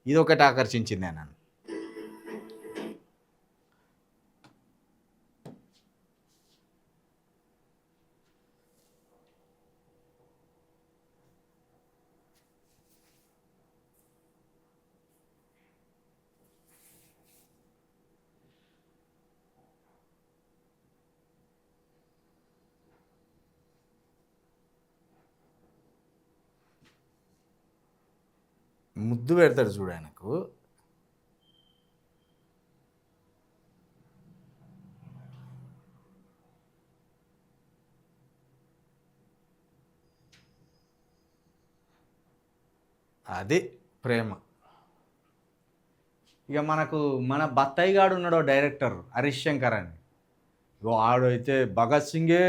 ఇది ఒకటి ఆకర్షించింది నన్ను. ముద్దు పెడతాడు చూడు ఆయనకు. అది ప్రేమ. ఇక మనకు మన బత్తయ్య గాడు ఉన్నాడో డైరెక్టర్ హరీష్ శంకర్ అని. ఆడైతే భగత్ సింగే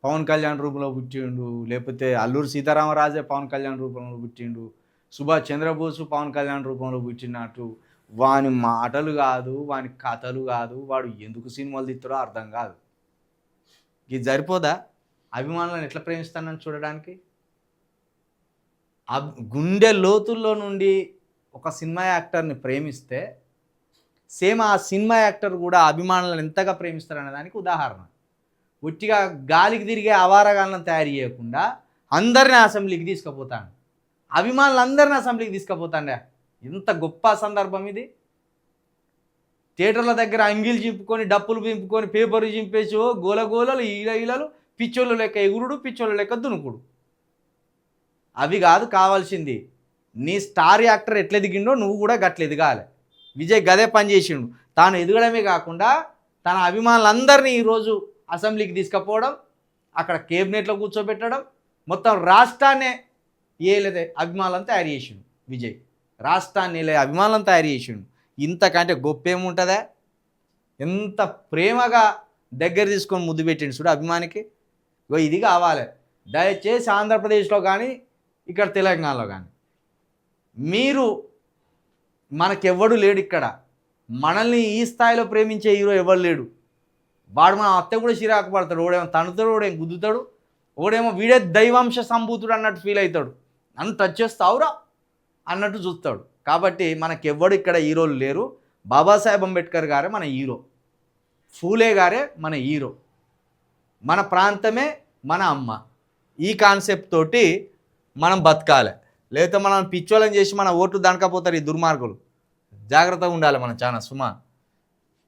పవన్ కళ్యాణ్ రూపంలో పుట్టిండు, లేకపోతే అల్లూరు సీతారామరాజే పవన్ కళ్యాణ్ రూపంలో పుట్టిండు, సుభాష్ చంద్రబోసు పవన్ కళ్యాణ్ రూపంలో పుట్టినట్టు. వాని మాటలు కాదు, వాని కథలు కాదు, వాడు ఎందుకు సినిమాలు తీస్తాడో అర్థం కాదు. ఇది సరిపోదా అభిమానులను ఎట్లా ప్రేమిస్తానని చూడడానికి? గుండె లోతుల్లో నుండి ఒక సినిమా యాక్టర్ని ప్రేమిస్తే సేమ్ ఆ సినిమా యాక్టర్ కూడా అభిమానులను ఎంతగా ప్రేమిస్తారనే దానికి ఉదాహరణ. ఒట్టిగా గాలికి తిరిగే అవారగాళ్ళను తయారు చేయకుండా అందరిని అసెంబ్లీకి తీసుకుపోతాను, అభిమానులందరినీ అసెంబ్లీకి తీసుకుపోతాండే. ఎంత గొప్ప సందర్భం ఇది. థియేటర్ల దగ్గర అంగిలు చింపుకొని, డప్పులు చింపుకొని, పేపర్లు చింపేసి గోలగోలలు, ఈలలు, పిచ్చోళ్ళు లెక్క ఎగురుడు, పిచ్చోళ్ళు లెక్క దునుకుడు. అవి కాదు కావాల్సింది. నీ స్టార్ యాక్టర్ ఎట్లా ఎదిగిండో నువ్వు కూడా గట్ల ఎదగాలి. విజయ్ గదే పని చేసిండు. తాను ఎదగడమే కాకుండా తన అభిమానులందరినీ ఈరోజు అసెంబ్లీకి తీసుకుపోవడం, అక్కడ కేబినెట్లో కూర్చోబెట్టడం, మొత్తం రాష్ట్రాన్నే ఏలేదే అభిమానులను తయారు చేసిండు విజయ్. రాష్ట్రాన్ని ఏలే అభిమానులను తయారు చేసిండు. ఇంతకంటే గొప్ప ఏముంటుందా? ఎంత ప్రేమగా దగ్గర తీసుకొని ముద్దు పెట్టిండు చూడు అభిమానికి. ఇది కావాలి. దయచేసి ఆంధ్రప్రదేశ్లో కానీ ఇక్కడ తెలంగాణలో కానీ మీరు, మనకెవ్వడు లేడు ఇక్కడ. మనల్ని ఈ స్థాయిలో ప్రేమించే హీరో ఎవడు లేడు. వాడు మన అత్త కూడా చిరాకు పడతాడు. ఓడేమో తణుతాడు, ఓడేమో గుద్దుతాడు, ఓడేమో వీడే దైవాంశ సంభూతుడు అన్నట్టు ఫీల్ అవుతాడు. నన్ను టచ్ చేస్తావురా అన్నట్టు చూస్తాడు. కాబట్టి మనకెవ్వడు ఇక్కడ హీరోలు లేరు. బాబాసాహెబ్ అంబేద్కర్ గారే మన హీరో, ఫూలే గారే మన హీరో, మన ప్రాంతమే మన అమ్మ. ఈ కాన్సెప్ట్ తోటి మనం బతకాలి. లేకపోతే మనం పిచ్చోళ్ళని చేసి మన ఓట్లు దనకపోతారు ఈ దుర్మార్గులు. జాగ్రత్తగా ఉండాలి మనం చాలా సుమా.